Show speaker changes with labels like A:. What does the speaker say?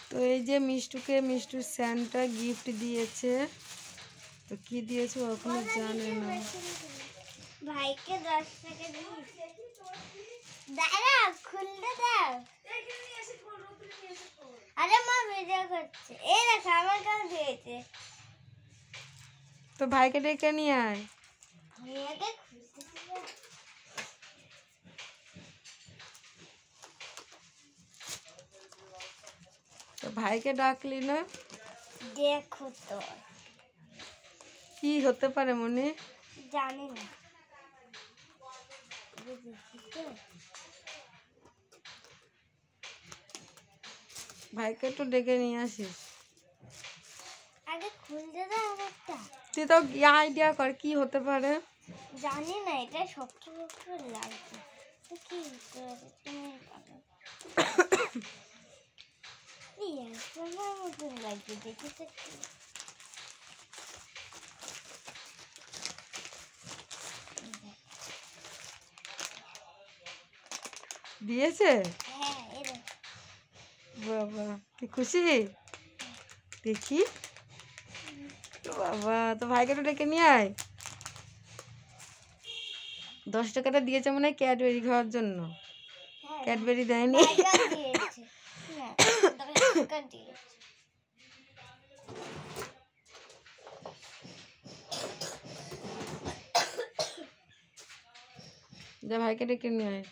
A: তো এই যে মিষ্টুর স্যান্টা গিফট দিয়েছে। তো কি দিয়েছে ও এখনো জানে না।
B: ভাইকে 10 টাকা দিয়েছে। দাঁড়া খুলতে দাও। আরে মা ভিডিও করছে। এই দেখো আমার কাছে দিয়েছে।
A: তো ভাইকে ডেকে নিয়ে আয়।
B: মেয়েকে খুলতে দিও।
A: তো ভাইকে ডাকলি না?
B: দেখো তো
A: কি হতে পারে মনে?
B: জানি না।
A: ভাইকে একটু ডেকে নিয়ে আসিস।
B: আগে খুলতে দাও আমারটা।
A: তুই তো আইডিয়া কর কি হতে পারে।
B: জানি না, এটা শক্ত শক্ত লাগছে। তো কি হতে পারে তুমি বলো। এই আমার মতন লাগছে দেখেছো কি?
A: দিয়েছে?
B: হ্যাঁ এই দেখো।
A: বাবা কি খুশি দেখি। বাবা তো ভাইকে একটু ডেকে নিয়ে আয়। 10 টাকাটা দিয়েছে মনে হয় ক্যাডবেরি খাওয়ার জন্য।
B: হ্যাঁ
A: ক্যাডবেরি দেয়নি।
B: টাকা দিয়েছে। না 10 টাকা দিয়েছে।
A: যা ভাইকে ডেকে নিয়ে আয়।